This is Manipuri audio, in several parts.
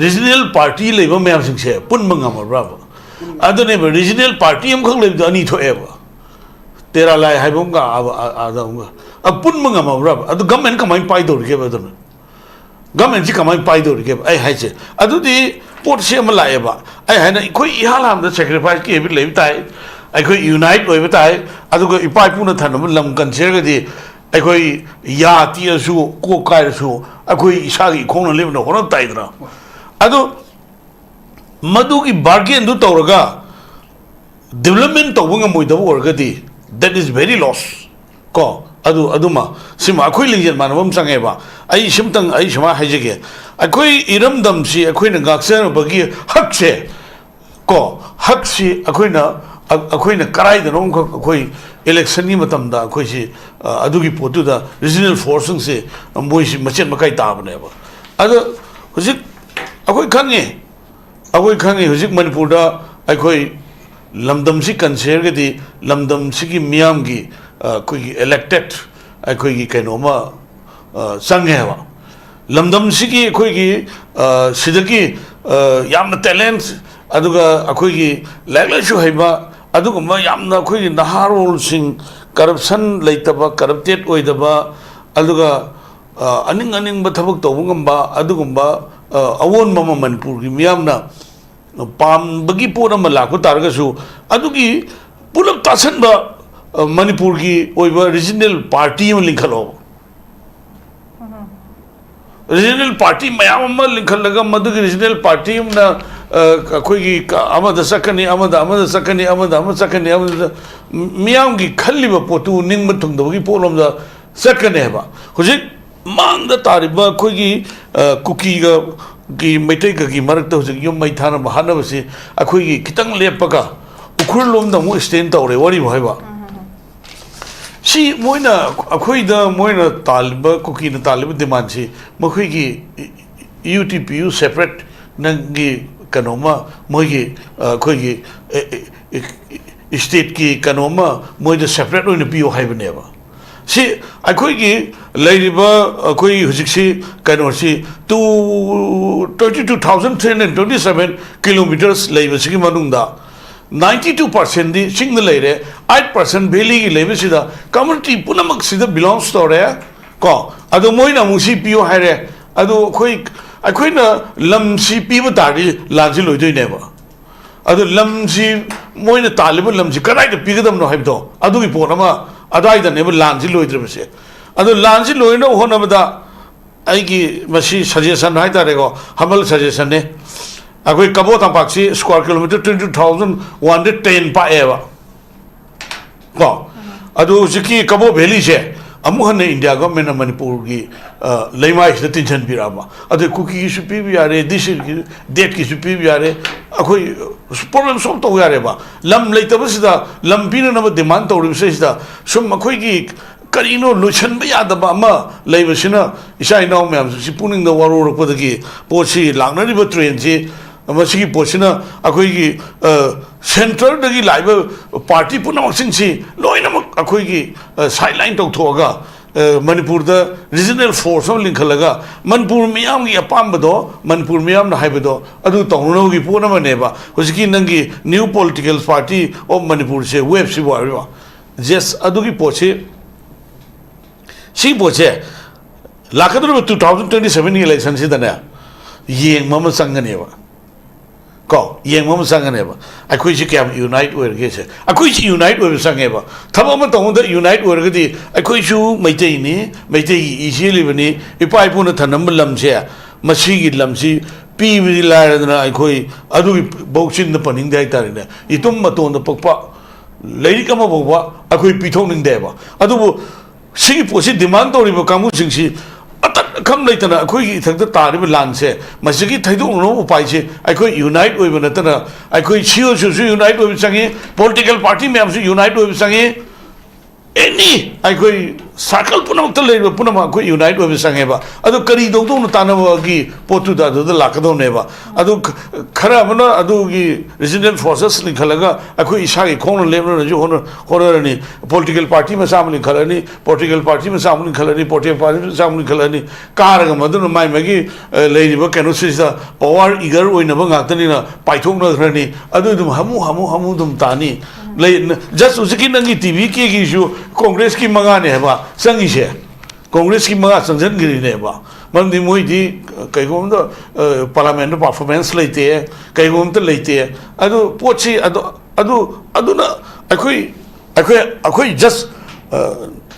regional party labor may have success. Pun mangama bravo. Other neighbor regional party am kong live any to ever. Tera lai haibunga adunga. A pun mangama bravo. Adu government come and pay do give them. Government come and pay do give. I had Adu the port shame laiba. I had a quick halam the sacrifice gave it live tie. I could unite with tie. Adu go ipai puna tanam lam consider the I could ya tia su, go kai su. I could ishagi kona live no one of Tidra. Ado Maduki bargain do Toraga development of Wunga Muida Worgadi that is very lost. Ko Adu Aduma Sima Aquilian Manavum Sangeva. I Shimtang Aishama Hajake. A quay Iram Damsi, a queen and Gaxer Bagi Hakshe Ko Haksi Aquina Aquina Karai the Ronco Quay Electionimatamda Quisi Adugi Potuda regional forcing say and Moishi Machin Makai Tab never. Other was it Akwai Kangi, Huzik Manipur, Akwai Lamdam si consider the Lamdam Siki Miamgi, elected, Akwai Kanoma Sangheva. Lamdam Siki, Akwai Sidaki, Yam talents, Aduga, Akwai Lagla Shuheba, Aduguma Yamna Kui Naharul Sing, corruption Laitaba, corrupted Oidaba, Aduga Aning Batabuk Togumba, Adugumba. Awon mama Manipur ki miyamna pam bagi pura malako targasu adugi pulap tasan ba Manipur ki oiba regional party में लिखल हो regional party mayam में लिखल लगा मधु की regional party में ना कोई की आमद सकनी मियाम की खल्ली बा पोतु निंग में तुम दबगी पोलम दा सकने है बा हुजिक Mang the Tariba, Kugi, Cookie, Gi Metaka, Maractos, Yum Maitana, Bahanavasi, a Kugi, Kitang Lepaka, Ukurlum, the most stain tore, what do you have? She Moina, Akuida, Moina Taliba, Cookie, the Talib, the Manchi, Mokuigi, UTPU separate, Nangi, Kanoma, Moigi, Kuigi, State Ki, Kanoma, Moida separate on the PO Haveneva. See, I could give Ladiba, Kui Husiksi, Kanosi, to 22,327 kilometers, Lavasiki Manunda. 92% the single lady, 8% Beli Lavasida, community Punamak belongs to there. Ko, Ado Moina Musi Pio Hare, Ado Quick, I quit a Lumsi Pivotari, Lazilo never. Ado Lumsi Moina Taliban Lumsi, correct the Pigadam no Hebdo, Adu Ponama. Adai the never Lanzi Loidrese. Other Lanzi Loino Honamada Aiki Mashi suggestion Haita Hamal suggestion. A quick Kabota Paxi, square kilometer 22,110 per hour. Go Adu Ziki Kabo Beliche, Amuhane India government of Manipur, Lema is the Tinchan Pirama. Other cookie should be this is dead should be a problem solved to Yareba. Lam later was the Lampina number demand or says the Sumakwiki Carino Luchan Bayada Bama, Lavasina, Ishai now, ma'am, she pulling the war over the key, Pochi, Lagna River train, Mashiki Pochina, Akwiki, Central the Liber Party Punamoxinci, Loinam Akwiki, sideline to Toga. Manipur the regional force of Linkalaga, Manipur Miam Yapambado, Manipur Miam Haibedo, Adu Tonogi Punama Neva, Huskinangi, new political party of Manipur, say, Web Siwa. Just Adugi Poche, she Poche, Lakadru 2027 elections in the Naya, Ying Mama Sanganeva. Go, Yang Mama Sanganeva. I quit you can unite with Gese. I quit unite with Sangeva. Tamama unite with the I quit you Maitini, Maite easily veni, if I put a Tanambalam chair, Mashigi Lamsi, P. Villarana, I quit Adu Boxin the Paning Daitarina, Itummaton the Papa, Lady Kamabova, I quit Pitoning Deva. Adu Sing Posi demand or Ibokamu Singsi. Come later, I quit the Tarib Lance, Masiki Taidu no Paiche, I quit unite with Natana, I quit Shield should unite with Sangi, political party members unite with Sangi, any I quit circle punamukta leiba punama ko unite obi sangeba adu kari dong dong tanaba gi potu da da lakado neba adu khara bana adu gi resident forces ni khalaga akoi isa gi khong lebna jo honor ni political party ma samni khalani political party ma samni khalani political party ma samni khalani karaga madu mai magi leiba kanu sisa power eager oina ba ngaktani na paithong na thrani adu dum hamu dum tani just usiki nangi tv ki gi ju congress ki manga ne ba sangi she congress ki manga sanjan giri ne ba man di moi di kai gom da parliament performance leite kai gom ta leite adu pochi adu na akoi just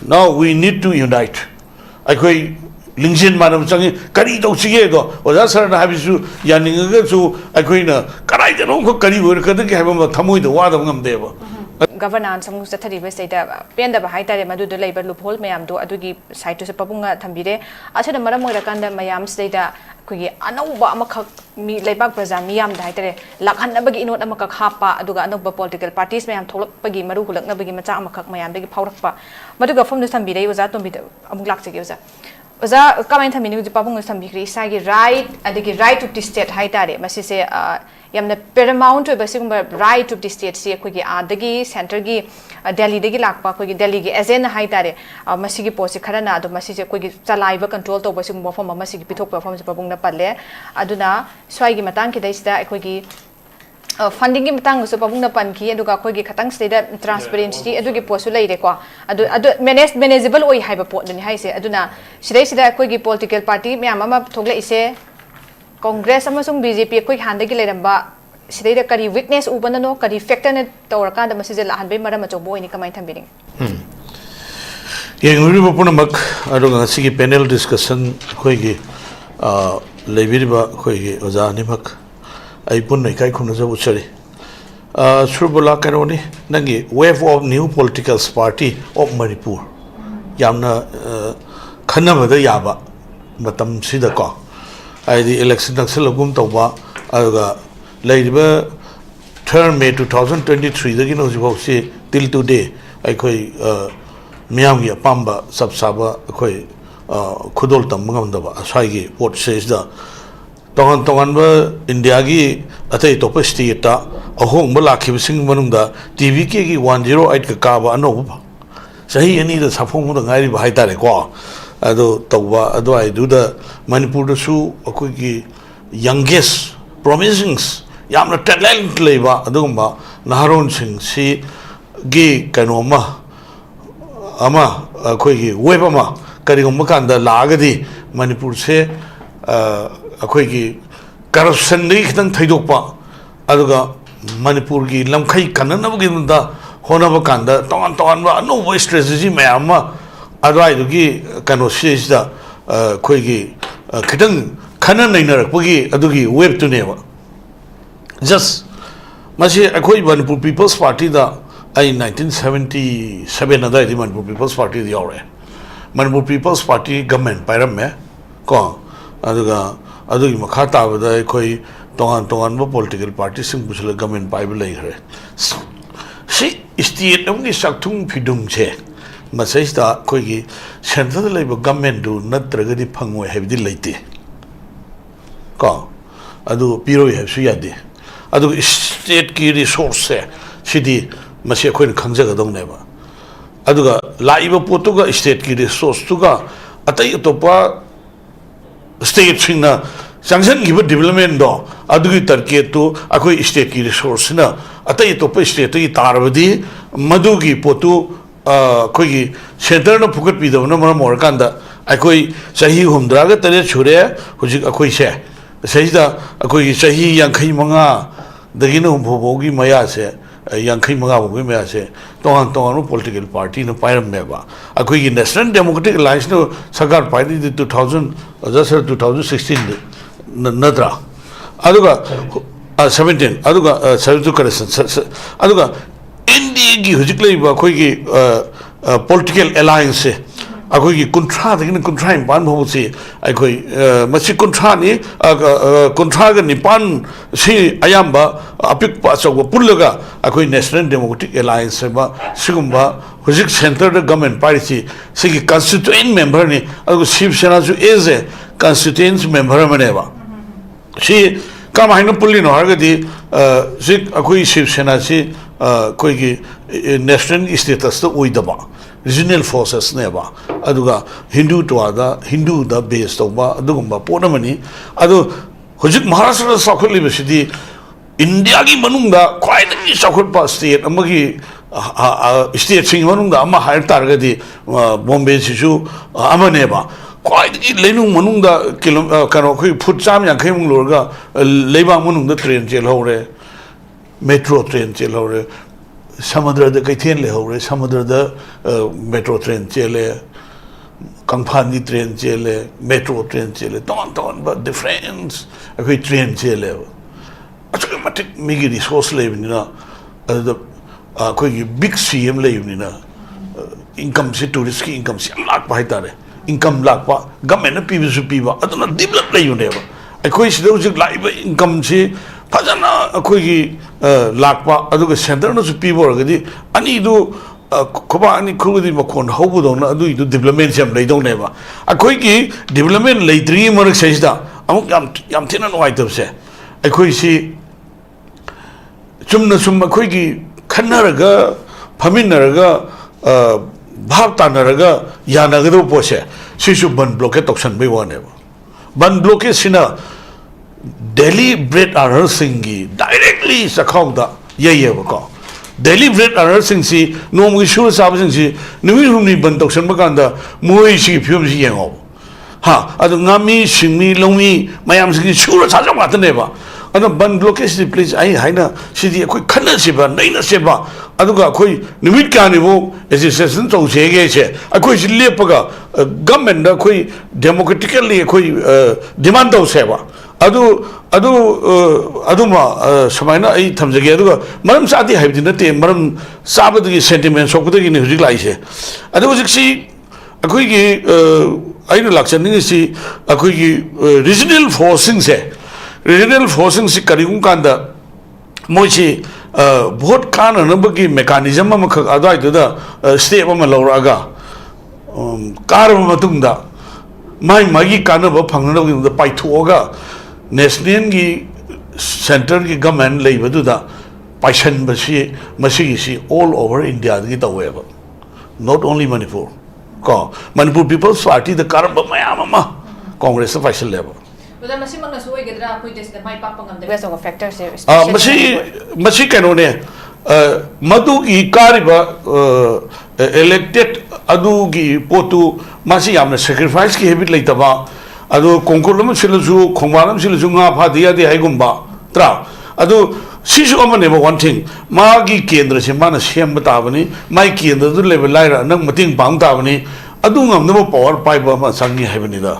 now we need to unite akoi lingjin manam changi kari do chige do oja sar na habisu yaning ga chu akoi na karai da no ko kari wor ka da ke ha thamoi do wa da ngam de ba governance samu sathari be seda penda ba haitare madu do labor loophole mayam do adugi site to se papunga thambire achada maram moira kanda mayam seda kogi anauba amakha mi laibak praja miyam da haitare lakhan nabagi inot amaka khapa aduga anauba political parties mayam tholak pagi maru hulak nabagi macha amakha mayam dagi phaurakpa maduga form do thambire oza tombi amuk lak chege oza oza comment thambini uji papunga thambikri sagi right adigi right to the state haitare masi se yamna paramount to basigumba right to the state se kogi adagi center gi delhi dagi lakpa kogi delhi gi agent haitare masigi posi kharana adu masi se kogi chalaiba control to basigumba form masigi pithok perform se papungna palle aduna swai gi matang ki daisida kogi funding gi matang so papungna panki aduga kogi khatang state transparency adugi posu leire ko adu manageable oi haiba pot ni haise aduna sida kogi political party me ama thogle ise Congress amasung BJP koi handagi leramba sidai kari weakness ubana no kari factor ne tawraka da masije la hanbe mara machobo ini kamai thambiring ye nguri bapuna mak adunga sigi panel discussion koi gi lebiriba koi gi oja ni mak ai pun nei kai khuna jabu chari surbula karoni nangi wave of new political party of Manipur yamna khanna da yaba matam sida ko the election naxalagum tawba aga leiba term May 2023 the gino jibo si till today ai khoi miyam gi pamba sabsaba khoi khudol tam ngam da ba asai gi vote says da tongan ba india gi atai top state ta ahong ba lakhi sing manung da tv ke gi 108 ka ba ano ba sahi ani da safong da ngai ba hai ta re ko ado tawba ado ai do the Manipur da su akoi gi youngest promising yamna talent leba adumba naharon sing si gi kanoma ama akoi gi weba ma kari gum kan da lagadi Manipur se akoi gi corruption ni khitang thaidok pa aduga Manipur gi lamkhai kanana gi da hona ba kan da ton ba no strategy ma ama adwai du gi kano se da khoi gi khitang khana naina rakpagi adugi web to neba just masi akoi Manipur People's Party da ai 1977 ada di Manipur People's Party di aure Manipur People's Party government pairam me ko aduga adugi makha ta da khoi tongan ba political party sing busla government pai lai gre si state amgi sakthung phidum che masai sta khoi gi central labor government do natraga di phangoi habdi leite ko adu piro he su yade adu state ki resource sidi masi khoi khangja ga dong ne ba adu ga laiba potu ga state ki resource tu ga atai topa state singna sanction gi development do adu gi target tu akoi state ki resource na atai topa state ki tarbadi madu gi potu khoi center na phukat pi da na mor kan da akoi sahi humdra ga tare chure hujik akoi se saida akoi sahi yankhai manga dagina humbogi maya se yankhai manga bogi maya se ton political party no pairam me ba akoi national democratic alliance no sarkar pai di 2000 just 2016 nadra aduga 17 aduga 72 correction aduga India gi hujik lei ba khoi gi political alliance ꯑꯩꯈꯣꯏꯒꯤ ꯀꯨꯟꯊ꯭ꯔꯥꯗꯒꯤꯅ ꯀꯨꯟꯊ꯭ꯔꯥ ꯅꯤꯄꯥꯟ ꯐꯥꯎꯕꯁꯤ ꯑꯩꯈꯣꯏ ꯃꯁꯤ ꯀꯨꯟꯊ꯭ꯔꯥꯅꯤ ꯀꯨꯟꯊ꯭ꯔꯥꯒ ꯅꯤꯄꯥꯟ ꯁꯤ ꯑꯌꯥꯝꯕ ꯑꯄꯤꯛꯄ ꯑꯆꯧꯕ ꯄꯨꯜꯂꯒ ꯑꯩꯈꯣꯏ ꯅꯦꯁꯅꯦꯜ ꯗꯦꯃꯣꯀ꯭ꯔꯦꯇꯤꯛ ꯑꯦꯂꯥꯏꯟꯁ ꯍꯥꯏꯕ ꯁꯤꯒꯨꯝꯕ ꯍꯧꯖꯤꯛ ꯁꯦꯟꯇꯔꯗ ꯒꯃꯦꯟ ꯄꯥꯏꯔꯤꯁꯤ ꯁꯤꯒꯤ ꯀꯟꯁꯇꯤꯇ꯭ꯌꯨꯌꯦꯟ ꯃꯦꯝꯕꯔꯅꯤ ꯑꯗꯨꯒ ꯁꯤꯕ ꯁꯦꯅꯥꯁꯨ ꯑꯦꯖ ꯑꯦ ꯀꯟꯁꯇꯤꯇ꯭ꯌꯨꯌꯦꯟꯁ ꯃꯦꯝꯕꯔ ꯑꯃꯅꯦꯕ ꯁꯤ ꯀꯃꯥꯏꯅ ꯄꯨꯜꯂꯤꯅꯣ ꯍꯥꯏꯔꯒꯗꯤ ꯍꯧꯖꯤꯛ ꯑꯩꯈꯣꯏ ꯁꯤꯕ ꯁꯦꯅꯥꯁꯤ ꯑꯩꯈꯣꯏꯒꯤ ꯅꯦꯁꯅꯦꯜ ꯏꯁꯇꯦꯇꯁꯇ ꯑꯣꯏꯗꯕ ꯔꯤꯖꯅꯦꯜ ꯐꯣꯔꯁꯦꯁꯅꯦꯕ ꯑꯗꯨꯒ ꯍꯤꯟꯗꯨꯗ ꯕꯦꯁ ꯇꯧꯕ ꯑꯗꯨꯒꯨꯝꯕ ꯄꯣꯠ ꯑꯃꯅꯤ ꯑꯗꯣ ꯍꯧꯖꯤꯛ ꯃꯍꯥꯔꯥꯁꯇ꯭ꯔꯗ ꯆꯥꯎꯈꯠꯂꯤꯕꯁꯤꯗꯤ ꯏꯟꯗꯤꯌꯥꯒꯤ ꯃꯅꯨꯡꯗ ꯈ꯭ꯋꯥꯏꯗꯒꯤ ꯆꯥꯎꯈꯠꯄ ꯁ꯭ꯇꯦꯠ ꯑꯃꯒꯤ ꯁ꯭ꯇꯦꯠꯁꯤꯡꯒꯤ ꯃꯅꯨꯡꯗ ꯑꯃ ꯍꯥꯏꯔ ꯇꯥꯔꯒꯗꯤ ꯕꯣꯝꯕꯦꯁꯤꯁꯨ ꯑꯃꯅꯦꯕ ꯈ꯭ꯋꯥꯏꯗꯒꯤ ꯂꯩꯅꯨꯡ ꯃꯅꯨꯡꯗ ꯀꯩꯅꯣ ꯑꯩꯈꯣꯏ ꯐꯨꯠ 150ꯃꯨꯛ ꯂꯣꯏꯔꯒ ꯂꯩꯕꯥꯛ ꯃꯅꯨꯡꯗ ꯇ꯭ꯔꯦꯟ ꯆꯦꯜꯍꯧꯔꯦ ꯃꯦꯇ꯭ꯔꯣ ꯇ꯭ꯔꯦꯟ ꯆꯦꯜꯍꯧꯔꯦ ꯁꯃꯨꯗ꯭ꯔꯗ ꯀꯩꯊꯦꯜ ꯂꯩꯍꯧꯔꯦ ꯁꯃꯨꯗ꯭ꯔꯗ ꯃꯦꯇ꯭ꯔꯣ ꯇ꯭ꯔꯦꯟ ꯆꯦꯜꯂꯦ ꯀꯪꯐꯥꯟꯒꯤ ꯇ꯭ꯔꯦꯟ ꯆꯦꯜꯂꯦ ꯃꯦꯇ꯭ꯔꯣ ꯇ꯭ꯔꯦꯟ ꯆꯦꯜꯂꯦ ꯇꯣꯉꯥꯟ ꯇꯣꯉꯥꯟꯕ ꯗꯤꯐ꯭ꯔꯦꯟꯁ ꯑꯩꯈꯣꯏ ꯇ꯭ꯔꯦꯟ ꯆꯦꯜꯂꯦꯕ ꯑꯁꯨꯛꯀꯤ ꯃꯇꯤꯛ ꯃꯤꯒꯤ ꯔꯤꯁꯣꯔꯁ ꯂꯩꯕꯅꯤꯅ ꯑꯗꯨꯗ ꯑꯩꯈꯣꯏꯒꯤ ꯕꯤꯛ ꯁꯤ ꯑꯃ ꯂꯩꯕꯅꯤꯅ ꯏꯟꯀꯝꯁꯤ ꯇꯨꯔꯤꯁꯀꯤ ꯏꯟꯀꯝꯁꯤ ꯌꯥꯝ ꯂꯥꯛꯄ ꯍꯥꯏꯇꯥꯔꯦ ꯏꯟꯀꯝ ꯂꯥꯛꯄ ꯒꯃꯦꯟꯅ ꯄꯤꯕꯁꯨ ꯄꯤꯕ ꯑꯗꯨꯅ ꯗꯤꯕꯂꯞ ꯂꯩꯕꯅꯦꯕ ꯑꯩꯈꯣꯏ ꯁꯤꯗ ꯍꯧꯖꯤꯛ ꯂꯥꯛꯏꯕ ꯏꯟꯀꯝꯁꯤ ꯐꯖꯅ ꯑꯩꯈꯣꯏꯒꯤ ꯂꯥꯛꯄ ꯑꯗꯨꯒ ꯁꯦꯟꯇꯔꯅꯁꯨ ꯄꯤꯕ ꯑꯣꯏꯔꯒꯗꯤ ꯑꯅꯤꯗꯨ ꯈꯨꯕꯥꯛ ꯑꯅꯤ ꯈꯨꯔꯒꯗꯤ ꯃꯈꯣꯟ ꯍꯧꯕꯗꯧꯅ ꯑꯗꯨꯒꯤꯗꯨ ꯗꯤꯕꯂꯞꯃꯦꯟꯁꯤ ꯌꯥꯝ ꯂꯩꯗꯧꯅꯦꯕ ꯑꯩꯈꯣꯏꯒꯤ ꯗꯤꯕꯂꯞꯃꯦꯟ ꯂꯩꯇ꯭ꯔꯤꯉꯩ ꯃꯔꯛꯁꯤꯗ ꯑꯃꯨꯛ ꯌꯥꯝ ꯊꯤꯅ ꯅꯨꯡꯉꯥꯏꯇꯕꯁꯦ ꯑꯩꯈꯣꯏꯁꯤ ꯆꯨꯝꯅ ꯁꯨꯝ ꯑꯩꯈꯣꯏꯒꯤ ꯈꯟꯅꯔꯒ ꯐꯝꯃꯤꯟꯅꯔꯒ ꯚꯥꯞ ꯇꯥꯟꯅꯔꯒ ꯌꯥꯅꯒꯗꯕ ꯄꯣꯠꯁꯦ ꯁꯤꯁꯨ ꯕꯟ ꯕ꯭ꯂꯣꯀꯦꯠ ꯇꯧꯁꯟꯕꯩ ꯋꯥꯅꯦꯕ ꯕꯟ ꯕ꯭ꯂꯣꯀꯦꯠꯁꯤꯅ ꯗꯦꯂꯤ ꯕ꯭ꯔꯦꯗ ꯑꯥꯔꯅꯔꯁꯤꯡꯒꯤ ꯗꯥꯏꯔꯦꯛꯂꯤ ꯆꯈꯥꯎꯗ ꯌꯩꯌꯦꯕꯀꯣ ꯗꯦꯂꯤ ꯕ꯭ꯔꯦꯗ ꯑꯥꯔꯅꯔꯁꯤꯡꯁꯤ ꯅꯣꯡꯃꯒꯤ ꯁꯨꯔ ꯆꯥꯕꯁꯤꯡꯁꯤ ꯅꯨꯃꯤꯠ ꯍꯨꯝꯅꯤ ꯕꯟ ꯇꯧꯁꯟꯕ ꯀꯥꯟꯗ ꯃꯣꯏꯁꯤꯒꯤ ꯐꯤꯕꯝꯁꯤ ꯌꯦꯡꯉꯣꯕ ꯑꯗꯨ ꯉꯥꯃꯤ ꯁꯤꯡꯃꯤ ꯂꯧꯃꯤ ꯃꯌꯥꯝꯁꯤꯡꯒꯤ ꯁꯨꯔ ꯆꯥꯖꯕ ꯉꯥꯛꯇꯅꯦꯕ ꯑꯗꯨꯅ ꯕꯟ ꯕ꯭ꯂꯣꯀꯦꯠꯁꯤꯗꯤ प्लीज ꯑꯩ ꯍꯥꯏꯅ ꯁꯤꯗꯤ ꯑꯩꯈꯣꯏ ꯈꯟꯅꯁꯤꯕ ꯅꯩꯅꯁꯤꯕ ꯑꯗꯨꯒ ꯑꯩꯈꯣꯏ ꯅꯨꯃꯤꯠ ꯀꯌꯥꯅꯤꯐꯥꯎ ꯑꯦꯖꯤꯁꯇꯦꯁꯟ ꯇꯧꯁꯦꯒꯦꯁꯦ ꯑꯩꯈꯣꯏꯁꯤ ꯂꯦꯞꯄꯒ ꯒꯃꯦꯟꯗ ꯑꯩꯈꯣꯏ ꯗꯦꯃꯣꯀ꯭ꯔꯦꯇꯤꯀꯦꯜꯂꯤ ꯑꯩꯈꯣꯏ ꯗꯤꯃꯥꯟ ꯇꯧꯁꯦꯕ ꯑꯗꯨꯃ ꯁꯨꯃꯥꯏꯅ ꯑꯩ ꯊꯝꯖꯒꯦ ꯑꯗꯨꯒ ꯃꯔꯝ ꯆꯥꯗꯦ ꯍꯥꯏꯕꯗꯤ ꯅꯠꯇꯦ ꯃꯔꯝ ꯆꯥꯕꯗꯒꯤ ꯁꯦꯟꯇꯤꯃꯦꯟ ꯁꯣꯛꯄꯗꯒꯤꯅꯤ ꯍꯧꯖꯤꯛ ꯂꯥꯛꯏꯁꯦ ꯑꯗꯣ ꯍꯧꯖꯤꯛꯁꯤ ꯑꯩꯈꯣꯏꯒꯤ ꯑꯩꯅ ꯂꯥꯛꯆꯅꯤꯡꯉꯤꯁꯤ ꯑꯩꯈꯣꯏꯒꯤ ꯔꯤꯖꯅꯦꯜ ꯐꯣꯔꯁꯁꯤꯡꯁꯦ ꯔꯤꯖꯅꯦꯜ ꯐꯣꯔꯁꯁꯤꯡꯁꯤ ꯀꯔꯤꯒꯨꯝꯕ ꯀꯥꯟꯗ ꯃꯣꯏꯁꯤ ꯚꯣꯠ ꯀꯥꯅꯅꯕꯒꯤ ꯃꯦꯀꯥꯅꯤꯖꯝ ꯑꯃꯈꯛ ꯑꯗꯨꯋꯥꯏꯗꯨꯗ ꯁ꯭ꯇꯦꯞ ꯑꯃ ꯂꯧꯔꯛꯑꯒ ꯀꯥꯔꯕ ꯃꯇꯨꯡꯗ मागी कानब फंगनब पाइथोगा नेशनल की सेंट्रल की गवर्नमेंट लेबदुदा पाइसन बसी ऑल ओवर इंडिया की तवेब नॉट ओनली मणिपुर को मणिपुर पीपल्स पार्टी द कारब मयाम कांग्रेस पाइसन लेब कहोने मधु की कारब इलेक्टेड अदुगी पोतु मासी यामना सैक्रिफाइस की हैबिट लेतबा अदु कोंकुलम सिलजु खोंबालम सिलजु nga फादिया दे हाइगुंबा त्रा अदु सिसु अमनेबा वन थिंग मागी केंद्र से माना सेम बताबनी माई केंद्र दु लेवल लाइरा नंग मतिंग पांग ताबनी अदु ngamnaba पावर पाइबा मा संगी हैबनिदा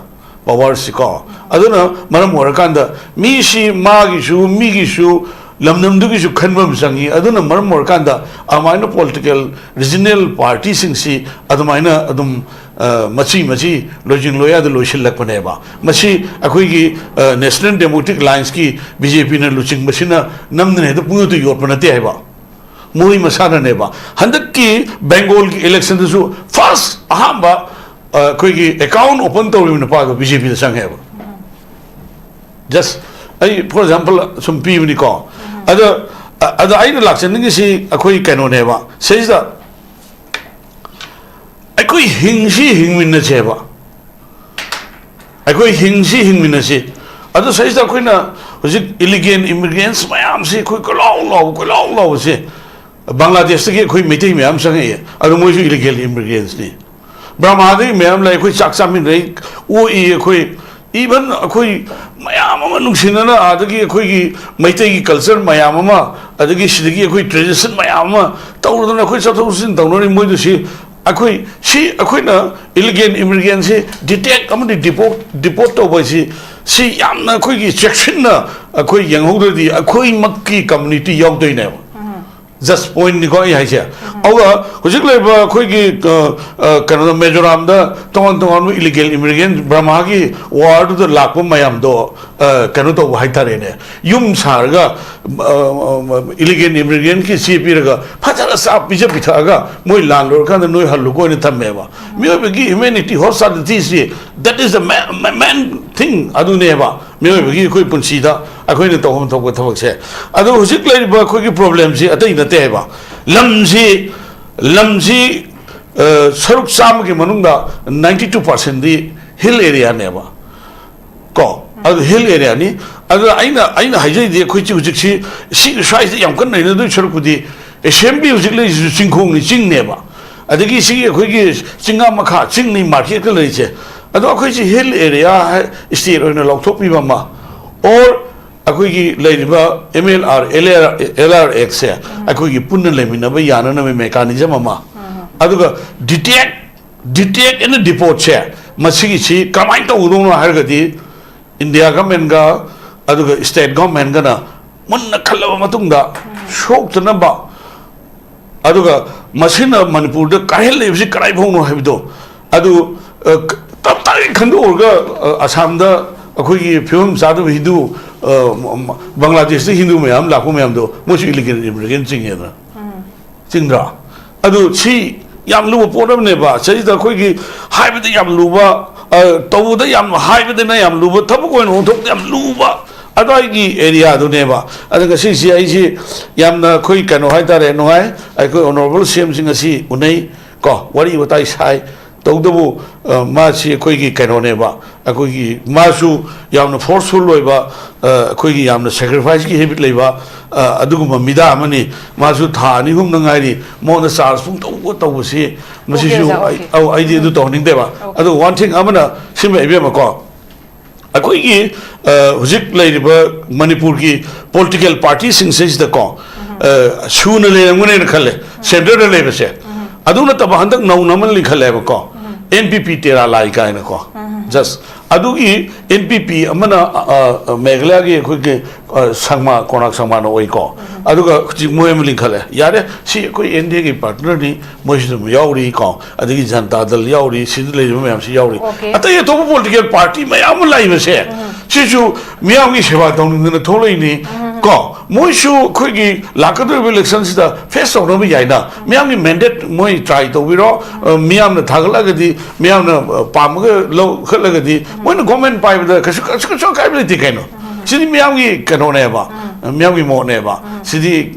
पावर सिको अदुना मरम ओरकांदा मी सी मागी सु मीगी सु लमनमदुगी खनबम संगी अदुना मरम ओरकांदा अमाइना पॉलिटिकल रीजनल पार्टी सिंगसी अदमाइना अदुम मची मची लोजिंग लोया द लोशिल लकनेबा मची अखोइगी नेशनल डेमोक्रेटिक अलायंस की बीजेपी ने लुचिंग मशीना नमने द पुयो तो योरपनते हैबा मोई मसाना नेबा हंदक की बंगाल की इलेक्शन दसु फर्स्ट अहंबा अखोइगी अकाउंट ओपन तौरिन पा बीजेपी द संग हैबा just I for example some पीवनी को अद आई लाक्चनिंग सी अखोइ कैनोनेबा सेज अखोइ हिंसी हिंगमिनसेबा अखोइ हिंसी हिंगमिनसे अदो सेज अखोइना हुजिक इलिगेंट इमिग्रेंट्स मयाम से अखोइ कोलाव लाव से बांग्लादेश के अखोइ मेथै मयाम संगे अदो मोइसु इलिगेंट इमिग्रेंट्स ने ब्रह्मादि मयाम लाई अखोइ चाक चामिन रही ओ ई अखोइ इवन अखोइ मयाम अमा नुसिनना आदगी अखोइगी मैथै की कल्चर मयाम अमा अदगी सिदगी अखोइ ट्रेडिशन मयाम अमा तौरदना अखोइ चथौसिन तौननि मोइदुसि अखोइ सी अखोइना इलिगेंट इमिग्रेंट से डिटेक्ट अमदि डिपोर्ट तौबसि सी यामना अखोइगी सेक्शनना अखोइ यंगहोददि अखोइ मक्की community यावदोइने just point ni ko ai se awa hujik leba khoi gi kana Mizoram da ton illegal immigrant Brahma gi ward da lakpa mayam do kana to hai tare ne yum sarga illegal immigrant ki CP ga phajara sa pije pitha ga moi landlord kan noi halu ko ni thamme ba mi gi humanity hosa this that is the man thing adu ne ba mi gi khoi punsi da akhoi ne to hom to ko thawak se adu hujik leba khoi gi problem si atai na te ba lamsi saruk sam ki manungda 92% di hill area ne ba ko adu hill area ni adu aina haijai di khoi chi hujik si size yam kan nei na du saruk di assembly hujik le singkhong ni ching ne ba adagi si khoi gi singa makha ching ni market ka le che adu khoi chi hill area state oina lokthok pi ba ma or akhoi leiba MLR LR X akhoi punna lemina ba yana na mechanism ama aduga detect and deport che masigi chi kamai to udong no hargadi India government ga aduga state government ga na munna khallaba matungda shok tana ba aduga masina Manipur da kahel lebsi karai phong no habido adu tap tai khandu ga Assam da akhoi film sadu hindu Bangladesh Hindu mayam lakho mayam do mochi illegal immigrant chingye na chingdra adu chi yam lu podam ne ba sai da khoi gi haibe de yam lu ba tawu da yam haibe de na yam lu ba thabu ko no thok yam lu ba adai gi area do ne ba adaga si ai si yam na khoi kano hai ta re no ai khoi honorable CM sing asi unai ko wari watai sai tawdabu ma si khoi gi kano ne ba akhoi gi ma su yam na forceful loi ba akhoi gi yam na sacrifice gi habit lei ba aduguma mida amani ma su tha ni hum nangai ri mo na sars pung taw si ma si su au idea du to ning de ba adu one thing amana sim be be ma ko akhoi gi hujik lei ri ba Manipur gi political party sing says the ko su na le ngune na khale center le be se adu na tab handak nau namal li khale ba ko NPP tera lai kai na ko just adugi NPP amana Meghalaya gi khoi ke sangma konak sangma no oi ko aduga chi moem link khale yare si koi NDA gi partner ni moisum yauri ko adugi janata dal yauri sid le mayam si yauri ata ye to political party mayam lai ba se si chu miyam gi sewa dong ni na tholoi ni ko moishu khoi gi lakadu elections da face of no bi yaina miyam gi mandate moi try to bi ro miyam na thagla ga di miyam na pam ga lo khala ga di moi na government pai da kasu kai bi ti kai no sidi miyam gi kano ne ba miyam gi mo ne ba sidi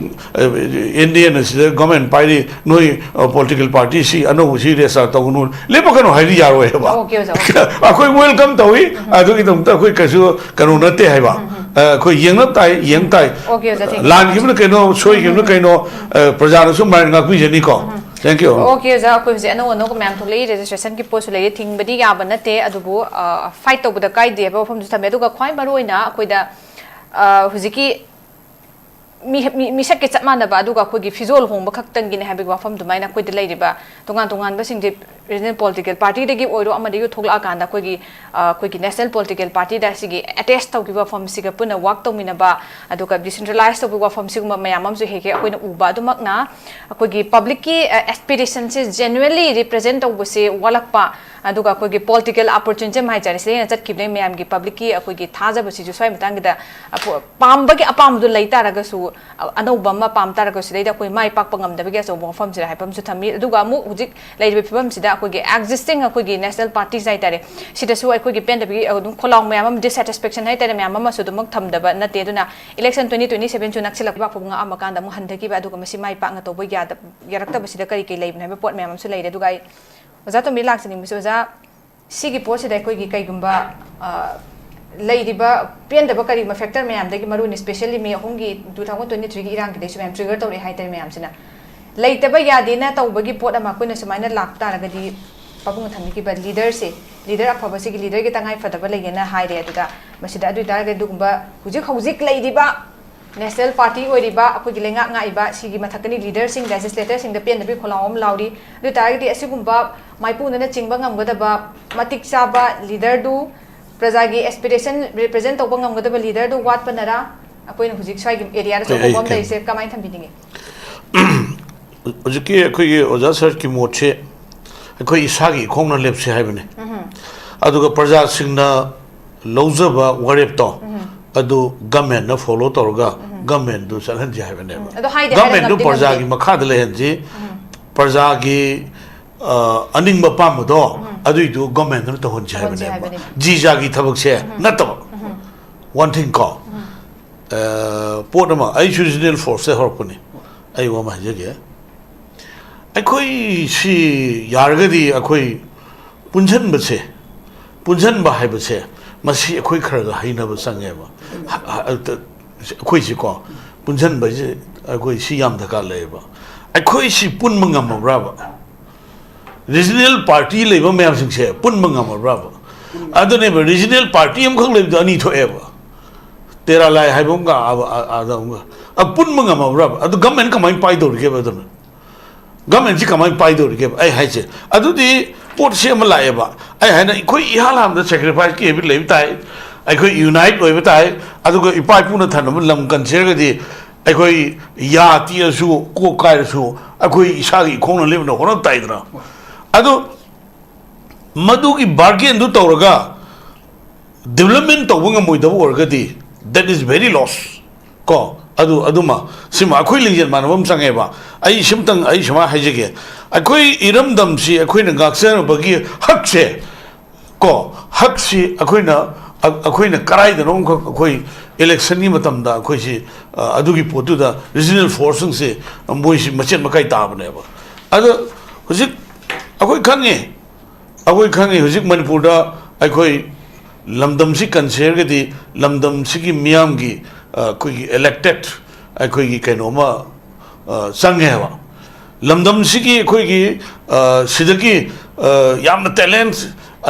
Indian sidi government pai di noi political party si ano si resa to nu le pa kano hai ri yaro he ba akhoi welcome to wi adu gi dong ta khoi kasu kano na te hai ba khoi yeng tai lan gi na keno soi gi na keno praja na su mai nga ku je ni ko thank you okay za ko je no no ko mam thole registration ki post le thing badi ya ban te adubu fight to da kai de ba phom ju thame aduga khwai maroina akoi da hujiki mi sak ke chatmana ba aduga khoi gi fizol hong ba khaktan gi ne ha bi wa phom du mai na koi de lai ri ba tongan ba sing de regional political party de gi oiro amade yu thogla kan da khoi gi national political party da sigi attach to gi wa phom siga puna work to mina ba aduga decentralized to wa phom sigma mayam am ju he ke akoi na uba du mak na akoi gi public ki aspirations is genuinely represent to buse walak pa aduga akoi gi political opportunity mai jari se na chat kibne mayam gi public ki akoi gi thaja basi ju swai matang da pam ba gi apam du lai taraga su ano bamma pam taraga su dai da akoi mai pak pangam da bi so bo phom jira haipam su thami aduga mu hujik lai bi phibam sida akoi gi existing akoi gi national party sai tare sida su akoi gi pen da bi adum kholong mayam am dissatisfaction hai tare mayam am su dum tham da ba na te duna election 2027 chu nak silak ba phunga amakan da mu handaki ba aduga masi mai pak nga to bo ya da yarak ta basida kari ke lai na ba pot mayam am su lai da aduga oza to mi lak sini mi oza sigi pot sida akoi gi kai gumba lai di ba pen da ba kari ma factor mayam da gi maru ni especially mi hongi 2023 gi irang gi de mayam trigger to ri hai tare mayam sina lai ta ba ya de na to ba gi pot ama ko na sumaina lak ta ga di pabung thami ki ba leader se leader aphaba se gi leader gi tangai fadaba lai na hai re aduda masida adu dar ga dugumba hujik lai di ba national party oi riba akoi gi lenga ngai ba sigi mathakani leader sing legislator sing da pen da bi kholawom lauri adu tar gi asigumba maipu na chingba ngamgada ba matik chaba leader du praja gi aspiration represent to ngamgada ba leader du wat panara akoi na hujik sai gi area so bom dai se kamai tham biningi ꯍꯧꯖꯤꯛꯀꯤ ꯑꯩꯈꯣꯏꯒꯤ ꯑꯣꯖꯥ ꯁꯔꯀꯤ ꯃꯣꯠꯁꯦ ꯑꯩꯈꯣꯏ ꯏꯁꯥꯒꯤ ꯈꯣꯡꯅ ꯂꯦꯞꯁꯦ ꯍꯥꯏꯕꯅꯤ ꯑꯗꯨꯒ ꯄ꯭ꯔꯖꯥꯁꯤꯡꯅ ꯂꯧꯖꯕ ꯋꯥꯔꯦꯞꯇꯣ ꯑꯗꯨ ꯒꯃꯦꯟꯅ ꯐꯣꯂꯣ ꯇꯧꯔꯒ ꯒꯃꯦꯟꯗꯨ ꯆꯠꯍꯟꯁꯤ ꯍꯥꯏꯕꯅꯦꯕ ꯒꯃꯦꯟꯗꯨ ꯄ꯭ꯔꯖꯥꯒꯤ ꯃꯈꯥꯗ ꯂꯩꯍꯟꯁꯤ ꯄ꯭ꯔꯖꯥꯒꯤ ꯑꯅꯤꯡꯕ ꯄꯥꯝꯕꯗꯣ ꯑꯗꯨꯏꯗꯨ ꯒꯃꯦꯟꯗꯨꯅ ꯇꯧꯍꯟꯁꯤ ꯍꯥꯏꯕꯅꯦꯕ ꯖꯤꯖꯥꯒꯤ ꯊꯕꯛꯁꯦ ꯅꯠꯇꯕ ꯋꯥꯟ ꯊꯤꯡ ꯀꯣ ꯄꯣꯠ ꯑꯃ ꯑꯩꯁꯨ ꯔꯤꯖꯅꯦꯜ ꯐꯣꯔꯁꯇ ꯍꯧꯔꯛꯄꯅꯤ ꯑꯩ ꯋꯥ ꯑꯃ ꯍꯥꯏꯖꯒꯦ ꯑꯩꯈꯣꯏꯁꯤ ꯌꯥꯔꯒꯗꯤ ꯑꯩꯈꯣꯏ ꯄꯨꯟꯁꯤꯟꯕ ꯍꯥꯏꯕꯁꯦ ꯃꯁꯤ ꯑꯩꯈꯣꯏ ꯈꯔꯒ ꯍꯩꯅꯕ ꯆꯪꯉꯦꯕ ꯑꯩꯈꯣꯏꯁꯤꯀꯣ ꯄꯨꯟꯁꯤꯟꯕꯁꯦ ꯑꯩꯈꯣꯏ ꯁꯤ ꯌꯥꯝ ꯗꯔꯀꯥꯔ ꯂꯩꯌꯦꯕ ꯑꯩꯈꯣꯏꯁꯤ ꯄꯨꯟꯕ ꯉꯝꯃꯕ꯭ꯔꯥꯕ ꯔꯤꯖꯅꯦꯜ ꯄꯥꯔꯇꯤ ꯂꯩꯕ ꯃꯌꯥꯝꯁꯤꯡꯁꯦ ꯄꯨꯟꯕ ꯉꯝꯃꯕ꯭ꯔꯥꯕ ꯑꯗꯨꯅꯦꯕ ꯔꯤꯖꯅꯦꯜ ꯄꯥꯔꯇꯤ ꯑꯃꯈꯛ ꯂꯩꯕꯗꯣ ꯑꯅꯤ ꯊꯣꯛꯑꯦꯕ ꯇꯦꯔꯥ ꯂꯥꯏ ꯍꯥꯏꯕ ꯑꯃꯒ ꯑꯥꯗ ꯑꯃꯒ ꯄꯨꯟꯕ ꯉꯝꯃꯕ꯭ꯔꯥꯕ ꯑꯗꯨ ꯒꯃꯦꯟ ꯀꯃꯥꯏꯅ ꯄꯥꯏꯗꯧꯔꯤꯒꯦꯕ ꯑꯗꯨꯅ ꯒꯃꯦꯟꯁꯤ ꯀꯃꯥꯏꯅ ꯄꯥꯏꯗꯧꯔꯤꯒꯦꯕ ꯑꯩ ꯍꯥꯏꯁꯦ ꯑꯗꯨꯗꯤ ꯄꯣꯠꯁꯤ ꯑꯃ ꯂꯥꯛꯑꯦꯕ ꯑꯩ ꯍꯥꯏꯅ ꯑꯩꯈꯣꯏ ꯏꯍꯥꯟ ꯍꯥꯟꯕꯗ ꯁꯦꯀ꯭ꯔꯤꯐꯥꯏꯁꯀꯤ ꯍꯦꯕꯤꯠ ꯂꯩꯕ ꯇꯥꯏ ꯑꯩꯈꯣꯏ ꯌꯨꯅꯥꯏꯠ ꯑꯣꯏꯕ ꯇꯥꯏ ꯑꯗꯨꯒ ꯏꯄꯥ ꯏꯄꯨꯅ ꯊꯝꯅꯕ ꯂꯝ ꯀꯟꯁꯤꯔꯒꯗꯤ ꯑꯩꯈꯣꯏ ꯌꯥ ꯇꯤꯑꯁꯨ ꯀꯣꯛ ꯀꯥꯏꯔꯁꯨ ꯑꯩꯈꯣꯏ ꯏꯁꯥꯒꯤ ꯈꯣꯡꯅ ꯂꯦꯞꯅ ꯍꯣꯠꯅꯕ ꯇꯥꯏꯗꯅ ꯑꯗꯨ ꯃꯗꯨꯒꯤ ꯕꯥꯔꯒꯦꯟꯗꯨ ꯇꯧꯔꯒ ꯗꯦꯕꯂꯞꯃꯦꯟ ꯇꯧꯕ ꯉꯝꯃꯣꯏꯗꯕ ꯑꯣꯏꯔꯒꯗꯤ ꯗꯦꯠ ꯏꯁ ꯚꯦꯔꯤ ꯂꯣꯁ ꯀꯣ ꯑꯗꯨꯃ ꯁꯤꯃ ꯑꯩꯈoi ꯂꯤꯡꯖꯦꯜ ꯃꯥꯟꯅꯕ ꯑꯃ ꯆꯪꯉꯦꯕ ꯑꯩ ꯁꯤꯝꯇꯪ ꯑꯩ ꯁꯨꯃꯥꯏꯅ ꯍꯥꯏꯖꯒꯦ ꯑꯩꯈꯣꯏ ꯏꯔꯝꯗꯝꯁꯤ ꯑꯩꯈꯣꯏꯅ ꯉꯥꯛꯆꯅꯕꯒꯤ ꯍꯛꯁꯦ ꯀꯣ ꯍꯛꯁꯤ ꯑꯩꯈꯣꯏꯅ ꯀꯔꯥꯏꯗꯅꯣꯝꯈꯛ ꯑꯩꯈꯣꯏ ꯏꯂꯦꯛꯁꯟꯒꯤ ꯃꯇꯝꯗ ꯑꯩꯈꯣꯏꯁꯤ ꯑꯗꯨꯒꯤ ꯄꯣꯠꯇꯨꯗ ꯔꯤꯖꯅꯦꯜ ꯐꯣꯔꯁꯁꯤꯡꯁꯦ ꯃꯣꯏꯁꯤ ꯃꯆꯦꯠ ꯃꯀꯥꯏ ꯇꯥꯕꯅꯦꯕ ꯑꯗꯣ ꯍꯧꯖꯤꯛ ꯑꯩꯈꯣꯏ ꯈꯪꯉꯤ ꯍꯧꯖꯤꯛ ꯃꯅꯤꯄꯨꯔꯗ ꯑꯩꯈꯣꯏ ꯂꯝꯗꯝꯁꯤ ꯀꯟꯁꯤꯔꯒꯗꯤ ꯂꯝꯗꯝꯁꯤꯒꯤ ꯃꯤꯌꯥꯝꯒꯤ ꯑꯩꯈꯣꯏꯒꯤ elected ꯑꯩꯈꯣꯏꯒꯤ ꯀꯩꯅꯣꯃ ꯆꯪꯉꯦꯕ ꯂꯝꯗꯝꯁꯤꯒꯤ ꯑꯩꯈꯣꯏꯒꯤ ꯁꯤꯗꯒꯤ ꯌꯥꯝꯅ ꯇꯦꯂꯦꯟꯠ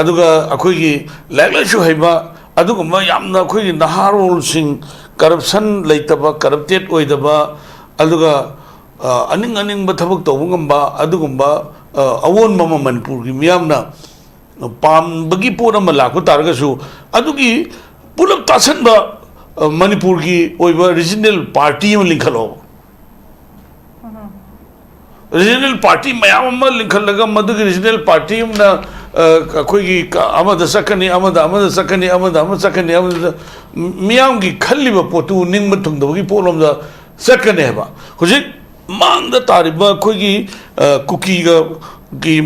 ꯑꯗꯨꯒ ꯑꯩꯈꯣꯏꯒꯤ ꯂꯥꯏꯔꯤꯛ ꯂꯥꯏꯁꯨ ꯍꯩꯕ ꯑꯗꯨꯒꯨꯝꯕ ꯌꯥꯝꯅ ꯑꯩꯈꯣꯏꯒꯤ ꯅꯍꯥꯔꯣꯜꯁꯤꯡ ꯀꯔꯞꯁꯟ ꯂꯩꯇꯕ ꯀꯔꯞꯇꯦꯠ ꯑꯣꯏꯗꯕ ꯑꯗꯨꯒ ꯑꯅꯤꯡꯕ ꯊꯕꯛ ꯇꯧꯕ ꯉꯝꯕ ꯑꯗꯨꯒꯨꯝꯕ ꯑꯑꯣꯟꯕ ꯑꯃ ꯃꯅꯤꯄꯨꯔꯒꯤ ꯃꯤꯌꯥꯝꯅ ꯄꯥꯝꯕꯒꯤ ꯄꯣꯠ ꯑꯃ ꯂꯥꯛꯄ ꯇꯥꯔꯒꯁꯨ ꯑꯗꯨꯒꯤ ꯄꯨꯂꯞ ꯇꯥꯁꯟꯕ ꯃꯅꯤꯄꯨꯔꯒꯤ ꯑꯣꯏꯕ ꯔꯤꯖꯅꯦꯜ ꯄꯥꯔꯇꯤ ꯑꯃ ꯂꯤꯡꯈꯠꯂꯛꯑꯣ ꯔꯤꯖꯅꯦꯜ ꯄꯥꯔꯇꯤ ꯃꯌꯥꯝ ꯑꯃ ꯂꯤꯡꯈꯠꯂꯒ ꯃꯗꯨꯒꯤ ꯔꯤꯖꯅꯦꯜ ꯄꯥꯔꯇꯤ ꯑꯃꯅ ꯑꯩꯈꯣꯏꯒꯤ ꯑꯃꯗ ꯆꯠꯀꯅꯤ ꯑꯃꯗ ꯆꯠꯀꯅꯤ ꯑꯃꯗ ꯆꯠꯀꯅꯤ ꯑꯃꯗ ꯃꯤꯌꯥꯝꯒꯤ ꯈꯜꯂꯤꯕ ꯄꯣꯠꯇꯨ ꯅꯤꯡꯕ ꯊꯨꯡꯗꯕꯒꯤ ꯄꯣꯠꯂꯣꯝꯗ ꯆꯠꯀꯅꯦꯕ ꯍꯧꯖꯤꯛ ꯃꯥꯡꯗ ꯇꯥꯔꯤꯕ ꯑꯩꯈꯣꯏꯒꯤ ꯀꯨꯀꯤꯒ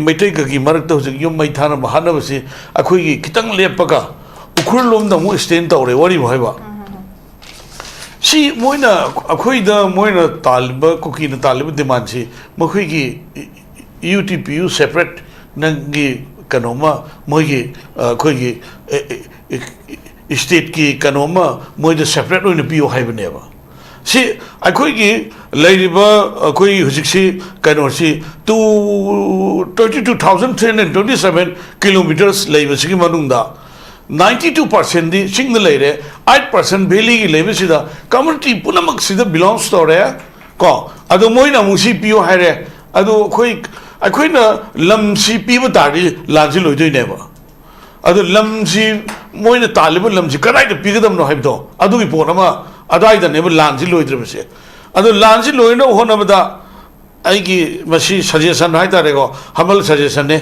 ꯃꯩꯇꯩꯒꯒꯤ ꯃꯔꯛꯇ ꯍꯧꯖꯤꯛ ꯌꯨꯝ ꯃꯩ ꯊꯥꯅꯕ ꯍꯥꯠꯅꯕꯁꯤ ꯑꯩꯈꯣꯏꯒꯤ ꯈꯤꯇꯪ ꯂꯦꯞꯄꯒ ꯎꯈ꯭ꯔꯨꯜꯂꯣꯝꯗ ꯑꯃꯨꯛ ꯁ꯭ꯇꯦꯟ ꯇꯧꯔꯦ ꯋꯥꯔꯤꯕꯨ ꯍꯥꯏꯕ ꯁꯤ ꯃꯣꯏꯅ ꯑꯩꯈꯣꯏꯗ ꯃꯣꯏꯅ ꯇꯥꯜꯂꯤꯕ ꯀꯨꯀꯤꯅ ꯇꯥꯜꯂꯤꯕ ꯗꯤꯃꯥꯟꯁꯤ ꯃꯈꯣꯏꯒꯤ UTPU ꯁꯦꯄꯔꯦꯠ ꯅꯪꯒꯤ ꯀꯩꯅꯣꯃ ꯃꯣꯏꯒꯤ ꯑꯩꯈꯣꯏꯒꯤ ꯁ꯭ꯇꯦꯠꯀꯤ ꯀꯩꯅꯣꯃ ꯃꯣꯏꯗ ꯁꯦꯄꯔꯦꯠ ꯑꯣꯏꯅ ꯄꯤꯌꯣ ꯍꯥꯏꯕꯅꯦꯕ ꯁꯤ ꯑꯩꯈꯣꯏꯒꯤ ꯂꯩꯔꯤꯕ ꯑꯩꯈꯣꯏ ꯍꯧꯖꯤꯛꯁꯤ ꯀꯩꯅꯣꯁꯤ 22,327 ꯀꯤꯂꯣꯃꯤꯇꯔꯁ ꯂꯩꯕꯁꯤꯒꯤ ꯃꯅꯨꯡꯗ 92% ꯗꯤ ꯆꯤꯡꯗ ꯂꯩꯔꯦ 8% ꯚꯦꯂꯤꯒꯤ ꯂꯩꯕꯁꯤꯗ ꯀꯝꯃꯨꯅꯤꯇꯤ ꯄꯨꯝꯅꯃꯛꯁꯤꯗ ꯕꯤꯂꯣꯡꯁ ꯇꯧꯔꯦ ꯀꯣ ꯑꯗꯣ ꯃꯣꯏꯅ ꯑꯃꯨꯛ ꯁꯤ ꯄꯤꯌꯣ ꯍꯥꯏꯔꯦ ꯑꯗꯣ ꯑꯩꯈꯣꯏꯅ ꯂꯝꯁꯤ ꯄꯤꯕ ꯇꯥꯔꯗꯤ ꯂꯥꯟꯁꯤ ꯂꯣꯏꯗꯣꯏꯅꯦꯕ ꯑꯗꯣ ꯂꯝꯁꯤ ꯃꯣꯏꯅ ꯇꯥꯜꯂꯤꯕ ꯂꯝꯁꯤ ꯀꯗꯥꯏꯗ ꯄꯤꯒꯗꯕꯅꯣ ꯍꯥꯏꯕꯗꯣ ꯑꯗꯨꯒꯤ ꯄꯣꯠ ꯑꯃ ꯑꯗꯨꯋꯥꯏꯗꯅꯦꯕ ꯂꯥꯟꯁꯤ ꯂꯣꯏꯗ꯭ꯔꯤꯕꯁꯦ ꯑꯗꯣ ꯂꯥꯟꯁꯤ ꯂꯣꯏꯅꯕ ꯍꯣꯠꯅꯕꯗ ꯑꯩꯒꯤ ꯃꯁꯤ ꯁꯖꯦꯁꯟ ꯍꯥꯏꯇꯥꯔꯦꯀꯣ ꯍꯝꯕꯜ ꯁꯖꯦꯁꯟꯅꯦ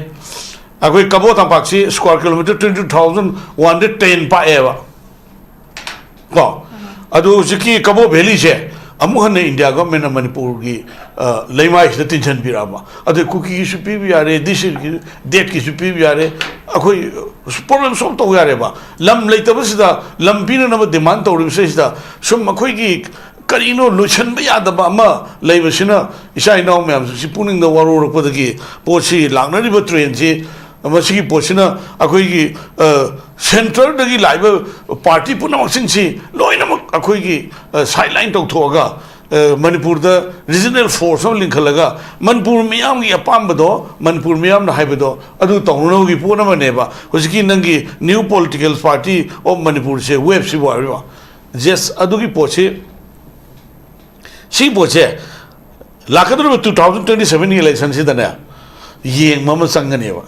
ꯑꯩꯈꯣꯏ ꯀꯕꯣ ꯇꯝꯄꯥꯛꯁꯤ ꯁ꯭ꯀ꯭ꯋꯥꯔ ꯀꯤꯂꯣꯃꯤꯇꯔ 22,110 ꯄꯥꯛꯑꯦꯕ ꯀꯣ ꯑꯗꯨ ꯍꯧꯖꯤꯛꯀꯤ ꯀꯕꯣ ꯚꯦꯂꯤꯁꯦ ꯑꯃꯨꯛ ꯍꯟꯅ ꯏꯟꯗꯤꯌꯥ ꯒꯣꯔꯃꯦꯟꯅ ꯃꯅꯤꯄꯨꯔꯒꯤ ꯂꯩꯃꯥꯏꯁꯤꯗ ꯇꯤꯟꯁꯤꯟꯕꯤꯔꯛꯑꯕ ꯑꯗꯨ ꯀꯨꯀꯤꯒꯤꯁꯨ ꯄꯤꯕ ꯌꯥꯔꯦ ꯗꯦꯠꯀꯤꯁꯨ ꯄꯤꯕ ꯌꯥꯔꯦ ꯑꯩꯈꯣꯏ ꯄ꯭ꯔꯣꯕ꯭ꯂꯦꯝ ꯁꯣꯜꯕ ꯇꯧ ꯌꯥꯔꯦꯕ ꯂꯝ ꯂꯩꯇꯕꯁꯤꯗ ꯂꯝ ꯄꯤꯅꯅꯕ ꯗꯤꯃꯥꯟ ꯇꯧꯔꯤꯕꯁꯤꯗ ꯁꯨꯝ ꯑꯩꯈꯣꯏꯒꯤ ꯀꯔꯤꯅꯣ ꯂꯣꯏꯁꯤꯟꯕ ꯌꯥꯗꯕ ꯑꯃ ꯂꯩꯕꯁꯤꯅ ꯏꯆꯥ ꯏꯅꯥꯎ ꯃꯌꯥꯝꯁꯤ ꯄꯨꯛꯅꯤꯡꯗ ꯋꯥꯔꯧꯔꯛꯄꯗꯒꯤ ꯄꯣꯠꯁꯤ ꯂꯥꯛꯅꯔꯤꯕ ꯇ꯭ꯔꯦꯟꯁꯤ ꯃꯁꯤꯒꯤ ꯄꯣꯠꯁꯤꯅ ꯑꯩꯈꯣꯏꯒꯤ ꯁꯦꯟꯇꯔꯗꯒꯤ ꯂꯥꯛꯏꯕ ꯄꯥꯔꯇꯤ ꯄꯨꯝꯅꯃꯛꯁꯤꯡꯁꯤ ꯂꯣꯏꯅꯃꯛ ꯑꯩꯈꯣꯏꯒꯤ ꯁꯥꯏꯠꯂꯥꯏꯟ ꯇꯧꯊꯣꯛꯑꯒ ꯃꯅꯤꯄꯨꯔꯗ ꯔꯤꯖꯅꯦꯜ ꯐꯣꯔꯁ ꯑꯃ ꯂꯤꯡꯈꯠꯂꯒ ꯃꯅꯤꯄꯨꯔ ꯃꯤꯌꯥꯝꯒꯤ ꯑꯄꯥꯝꯕꯗꯣ ꯃꯅꯤꯄꯨꯔ ꯃꯤꯌꯥꯝꯅ ꯍꯥꯏꯕꯗꯣ ꯑꯗꯨ ꯇꯧꯅꯅꯕꯒꯤ ꯄꯣꯠ ꯑꯃꯅꯦꯕ ꯍꯧꯖꯤꯛꯀꯤ ꯅꯪꯒꯤ ꯅ꯭ꯌꯨ ꯄꯣꯂꯤꯇꯤꯀꯦꯜ ꯄꯥꯔꯇꯤ ꯑꯣꯐ ꯃꯅꯤꯄꯨꯔꯁꯦ ꯋꯦꯕꯁꯤꯕꯨ ꯍꯥꯏꯔꯤꯕ ꯖꯦꯁ ꯑꯗꯨꯒꯤ ꯄꯣꯠꯁꯤ ꯁꯤ ꯄꯣꯠꯁꯦ ꯂꯥꯛꯀꯗꯧꯔꯤꯕ 2027ꯒꯤ ꯏꯂꯦꯛꯁꯟꯁꯤꯗꯅꯦ ꯌꯦꯡꯕ ꯑꯃ ꯆꯪꯒꯅꯦꯕ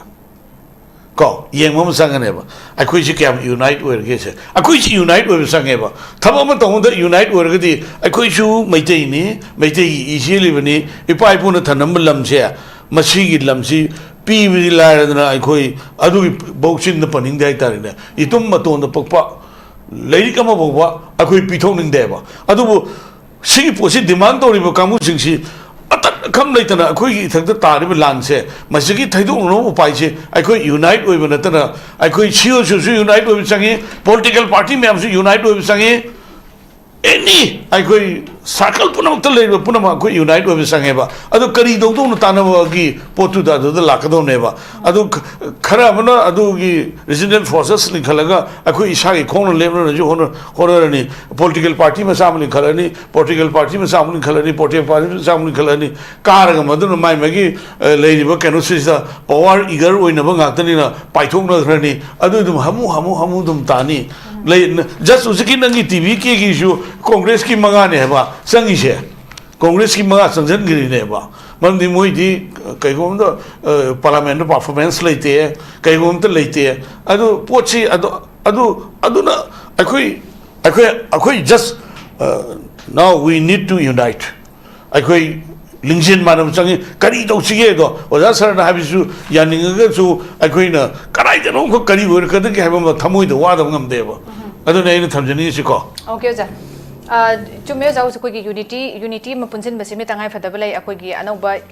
ko yeng mom sangane ba akhui chi kyam unite wer ge se akhui chi unite wer sange ba thaba ma tong da unite wer ge di akhui chu maitai ni maitai i shi li bani ipai pu na thanam lam se masi gi lam si pi bi la na akhui adu gi bokchin na paning dai tar ne itum ma ton da pakpa lei ka ma bo ba akhui pi thong ning de ba adu bu si po si demand tori ba kamu sing si come later, I quit the Tarib Lance, Masiki Taidu no Paiche, I quit unite with another, I quit Shio should unite with Sangi, political party members unite with Sangi. Any I quit Sakal Punamata Punama quit unite with Sangeva. Adu Kari don't Tanavagi, Potuda, the Lakado Neva. Adu Karamana, Adugi, resident forces in Kalaga, I quit Shagi, Kono Lebanon, Horani, political party Masam in Kalani, political party Masam in Kalani, political party Masam in Kalani, Karagamadu, my Maggie, Lady Bakanusis, or Eager, Winnabangatanina, Paitona Rani, Adum Hamudum Tani. Just Usikin TV issue, Congress ki Magane Heba, Sangisha, Congress ki Maga Sanjan Neba, Mandi Moidi, Kaigum, Parliament performance later, Kaigum the later, Adu Pochi, Aduna, I just now we need to unite. I quit Lingjin Madam Sangi, Karito Chiego, or that's her Habisu, Yaninga, I quit a Karajan, Kari, Kadi have a Tamu, the Wadam Deva. I don't know any Tanzania. Okay, sir. To me, I was a quick unity, Mapunsin, Basimitanga for the Belay, a quickie, I know by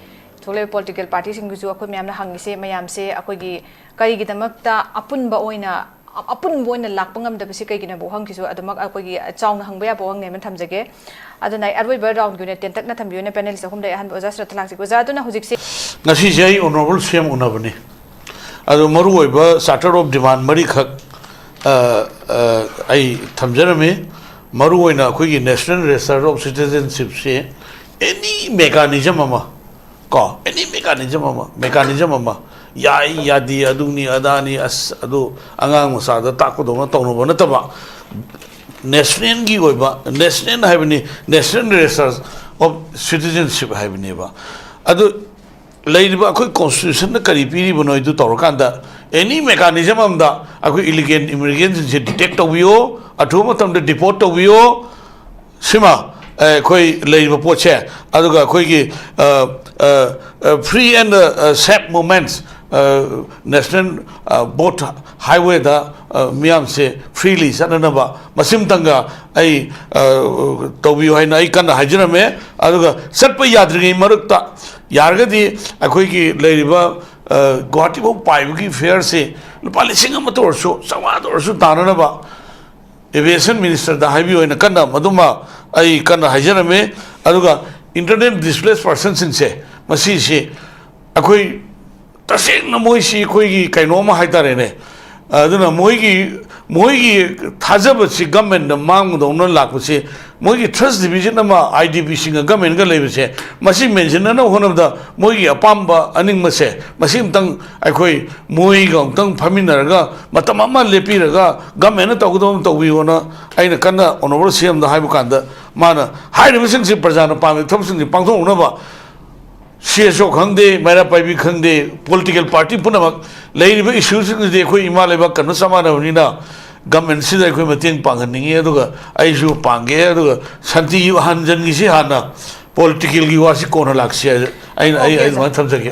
Tole political parties in Guzu, Akumam Hangise, Mayam say, a quickie, Karigitamata, Apun Baoina, Apun Boina Lapungam, the Pacific in a Bohankisu, at the Mak Akwagi, a song Hangwea Bohang name and Tamzage. I don't know, I will bird out unit, and Technatam Unit panels, the home day and was just atlantic. Was I don't know who's excited. Nasi honorable Sham Unavani. Adamoru, Saturday of Demand, Marika. I Tamjerame, Maruina, Quiggy National Register of Citizenship say any mechanism, mama. Call any mechanism, mama. Yadi, Aduni, Adani, as Adu, Angang, the Takodoma, Tono, Nataba. National Gigoba, National Haveni, National Registers of Citizenship have never. Adu Lady Baku Constitution, the Karipiri, Bono to Torokanda. Any mechanism of the illegal immigrants detect of you, Atomatum the deport of you, Sima, Koi Lady Poche, Aduga Koigi, free and safe moments, national boat highway, the Miam say freely, Sananaba, Masim Tanga, I Tobio and I can Hajrame, Aduga, Setpa Yadri Marukta, Yargadi, Akoiki Lady. Guwahati ko paibuki fair se lupa lising amato or so samad or so tanana aviation minister da highway in kanna maduma ai kanna hajana me aduga internet displaced persons in se masi se akoi taseng na moi si koi gi kainoma haitare ne aduna moigi thajab si government na mang do no lakpu se moigi trust division ma idp singa government ga lebe se masi mention na one of the moigi apamba aning ma se masi tang akoi moigi tang phaminara ga matam ama lepira ga government na tawdom tawi ona aina kana honorable cm da haibu kanda mana high division si prajana pam thomsing pangthong na ba CSO Khangde, Mara Paibi Khangde, political party Punamak, Lady issues in the Equi Imaleva Kanusama Nina, government Sida Equimating Panganinga, Aishu Pange, Santi Hanjan Gishihana, political Giwasi Kona Laxia. I want something.